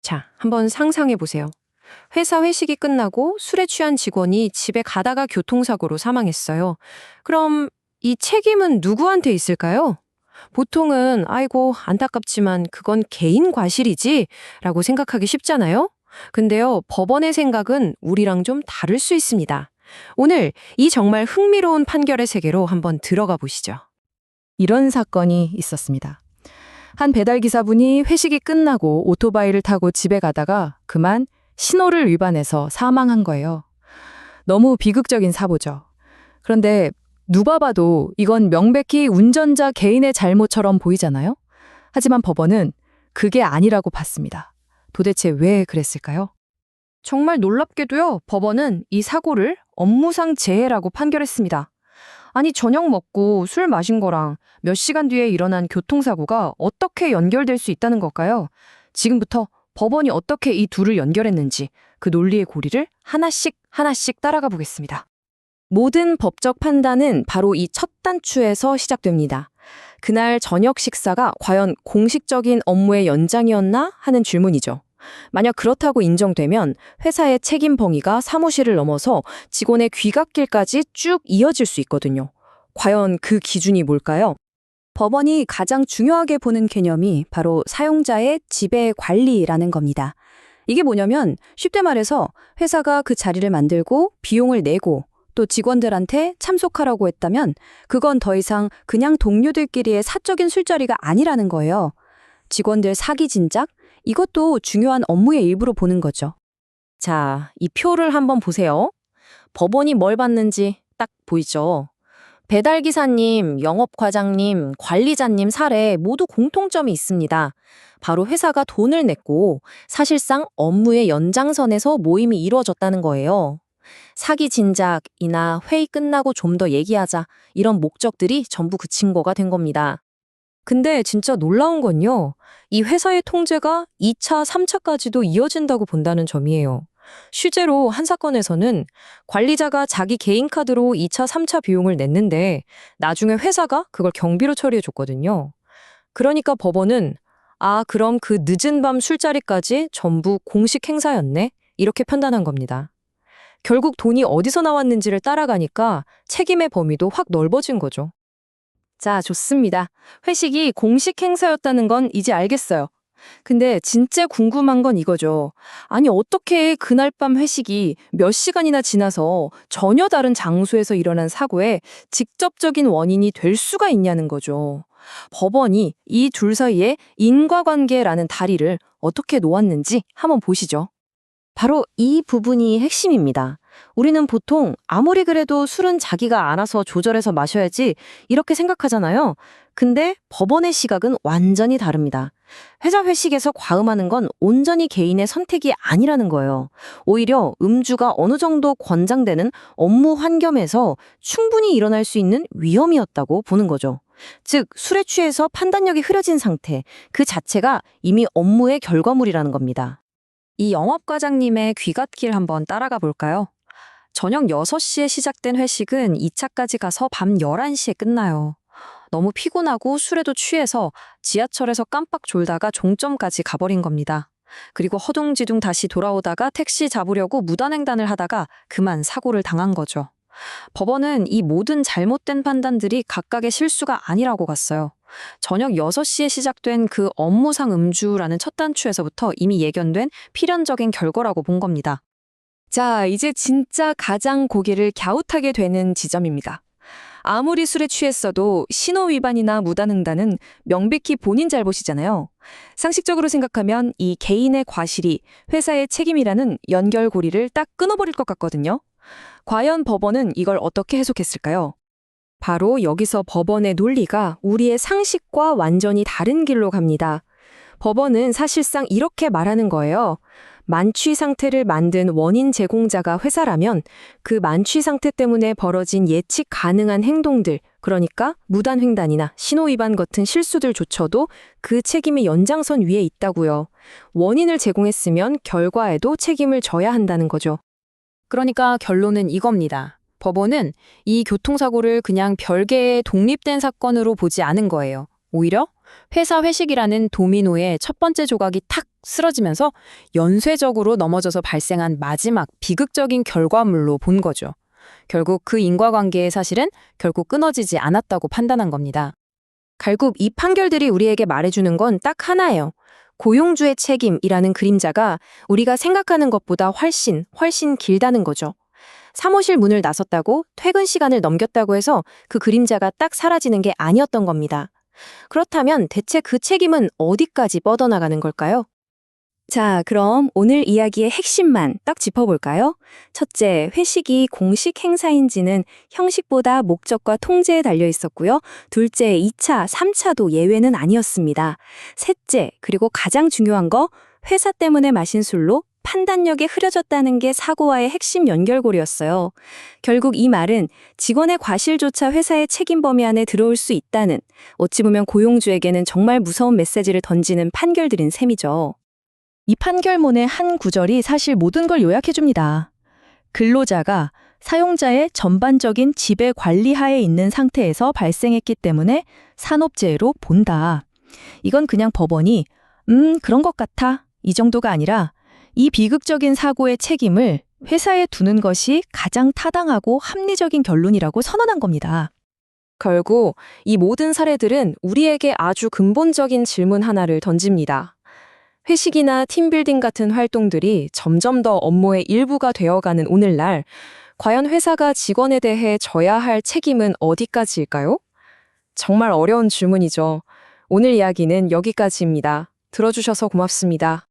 자, 한번 상상해 보세요. 회사 회식이 끝나고 술에 취한 직원이 집에 가다가 교통사고로 사망했어요. 그럼 이 책임은 누구한테 있을까요? 보통은 아이고 안타깝지만 그건 개인 과실이지 라고 생각하기 쉽잖아요. 근데요, 법원의 생각은 우리랑 좀 다를 수 있습니다. 오늘 이 정말 흥미로운 판결의 세계로 한번 들어가 보시죠. 이런 사건이 있었습니다. 한 배달기사분이 회식이 끝나고 오토바이를 타고 집에 가다가 그만 신호를 위반해서 사망한 거예요. 너무 비극적인 사고죠. 그런데 누가 봐도 이건 명백히 운전자 개인의 잘못처럼 보이잖아요? 하지만 법원은 그게 아니라고 봤습니다. 도대체 왜 그랬을까요? 정말 놀랍게도요, 법원은 이 사고를 업무상 재해라고 판결했습니다. 아니, 저녁 먹고 술 마신 거랑 몇 시간 뒤에 일어난 교통사고가 어떻게 연결될 수 있다는 걸까요? 지금부터 법원이 어떻게 이 둘을 연결했는지 그 논리의 고리를 하나씩 하나씩 따라가 보겠습니다. 모든 법적 판단은 바로 이 첫 단추에서 시작됩니다. 그날 저녁 식사가 과연 공식적인 업무의 연장이었나 하는 질문이죠. 만약 그렇다고 인정되면 회사의 책임 범위가 사무실을 넘어서 직원의 귀갓길까지 쭉 이어질 수 있거든요. 과연 그 기준이 뭘까요? 법원이 가장 중요하게 보는 개념이 바로 사용자의 지배 관리라는 겁니다. 이게 뭐냐면 쉽게 말해서 회사가 그 자리를 만들고 비용을 내고 또 직원들한테 참석하라고 했다면 그건 더 이상 그냥 동료들끼리의 사적인 술자리가 아니라는 거예요. 직원들 사기 진작? 이것도 중요한 업무의 일부로 보는 거죠. 자, 이 표를 한번 보세요. 법원이 뭘 받는지 딱 보이죠? 배달기사님, 영업과장님, 관리자님 사례 모두 공통점이 있습니다. 바로 회사가 돈을 냈고 사실상 업무의 연장선에서 모임이 이루어졌다는 거예요. 사기 진작이나 회의 끝나고 좀 더 얘기하자 이런 목적들이 전부 그 증거가 된 겁니다. 근데 진짜 놀라운 건요, 이 회사의 통제가 2차, 3차까지도 이어진다고 본다는 점이에요. 실제로 한 사건에서는 관리자가 자기 개인 카드로 2차, 3차 비용을 냈는데 나중에 회사가 그걸 경비로 처리해줬거든요. 그러니까 법원은 그럼 그 늦은 밤 술자리까지 전부 공식 행사였네? 이렇게 판단한 겁니다. 결국 돈이 어디서 나왔는지를 따라가니까 책임의 범위도 확 넓어진 거죠. 자, 좋습니다. 회식이 공식 행사였다는 건 이제 알겠어요. 근데 진짜 궁금한 건 이거죠. 아니, 어떻게 그날 밤 회식이 몇 시간이나 지나서 전혀 다른 장소에서 일어난 사고의 직접적인 원인이 될 수가 있냐는 거죠. 법원이 이 둘 사이에 인과관계라는 다리를 어떻게 놓았는지 한번 보시죠. 바로 이 부분이 핵심입니다. 우리는 보통 아무리 그래도 술은 자기가 알아서 조절해서 마셔야지 이렇게 생각하잖아요. 근데 법원의 시각은 완전히 다릅니다. 회사 회식에서 과음하는 건 온전히 개인의 선택이 아니라는 거예요. 오히려 음주가 어느 정도 권장되는 업무 환경에서 충분히 일어날 수 있는 위험이었다고 보는 거죠. 즉, 술에 취해서 판단력이 흐려진 상태, 그 자체가 이미 업무의 결과물이라는 겁니다. 이 영업과장님의 귀갓길 한번 따라가 볼까요? 저녁 6시에 시작된 회식은 2차까지 가서 밤 11시에 끝나요. 너무 피곤하고 술에도 취해서 지하철에서 깜빡 졸다가 종점까지 가버린 겁니다. 그리고 허둥지둥 다시 돌아오다가 택시 잡으려고 무단횡단을 하다가 그만 사고를 당한 거죠. 법원은 이 모든 잘못된 판단들이 각각의 실수가 아니라고 갔어요. 저녁 6시에 시작된 그 업무상 음주라는 첫 단추에서부터 이미 예견된 필연적인 결과라고 본 겁니다. 자, 이제 진짜 가장 고개를 갸웃하게 되는 지점입니다. 아무리 술에 취했어도 신호 위반이나 무단횡단은 명백히 본인 잘못이잖아요. 상식적으로 생각하면 이 개인의 과실이 회사의 책임이라는 연결고리를 딱 끊어버릴 것 같거든요. 과연 법원은 이걸 어떻게 해석했을까요? 바로 여기서 법원의 논리가 우리의 상식과 완전히 다른 길로 갑니다. 법원은 사실상 이렇게 말하는 거예요. 만취 상태를 만든 원인 제공자가 회사라면 그 만취 상태 때문에 벌어진 예측 가능한 행동들, 그러니까 무단횡단이나 신호위반 같은 실수들조차도 그 책임의 연장선 위에 있다고요. 원인을 제공했으면 결과에도 책임을 져야 한다는 거죠. 그러니까 결론은 이겁니다. 법원은 이 교통사고를 그냥 별개의 독립된 사건으로 보지 않은 거예요. 오히려 회사 회식이라는 도미노의 첫 번째 조각이 탁 쓰러지면서 연쇄적으로 넘어져서 발생한 마지막 비극적인 결과물로 본 거죠. 결국 그 인과관계의 사실은 결국 끊어지지 않았다고 판단한 겁니다. 결국 이 판결들이 우리에게 말해주는 건 딱 하나예요. 고용주의 책임이라는 그림자가 우리가 생각하는 것보다 훨씬 길다는 거죠. 사무실 문을 나섰다고 퇴근 시간을 넘겼다고 해서 그 그림자가 딱 사라지는 게 아니었던 겁니다. 그렇다면 대체 그 책임은 어디까지 뻗어나가는 걸까요? 자, 그럼 오늘 이야기의 핵심만 딱 짚어볼까요? 첫째, 회식이 공식 행사인지는 형식보다 목적과 통제에 달려 있었고요. 둘째, 2차, 3차도 예외는 아니었습니다. 셋째, 그리고 가장 중요한 거, 회사 때문에 마신 술로 판단력이 흐려졌다는 게 사고와의 핵심 연결고리였어요. 결국 이 말은 직원의 과실조차 회사의 책임 범위 안에 들어올 수 있다는, 어찌 보면 고용주에게는 정말 무서운 메시지를 던지는 판결들인 셈이죠. 이 판결문의 한 구절이 사실 모든 걸 요약해줍니다. 근로자가 사용자의 전반적인 지배 관리 하에 있는 상태에서 발생했기 때문에 산업재해로 본다. 이건 그냥 법원이 그런 것 같아 이 정도가 아니라 이 비극적인 사고의 책임을 회사에 두는 것이 가장 타당하고 합리적인 결론이라고 선언한 겁니다. 결국 이 모든 사례들은 우리에게 아주 근본적인 질문 하나를 던집니다. 회식이나 팀빌딩 같은 활동들이 점점 더 업무의 일부가 되어가는 오늘날, 과연 회사가 직원에 대해 져야 할 책임은 어디까지일까요? 정말 어려운 질문이죠. 오늘 이야기는 여기까지입니다. 들어주셔서 고맙습니다.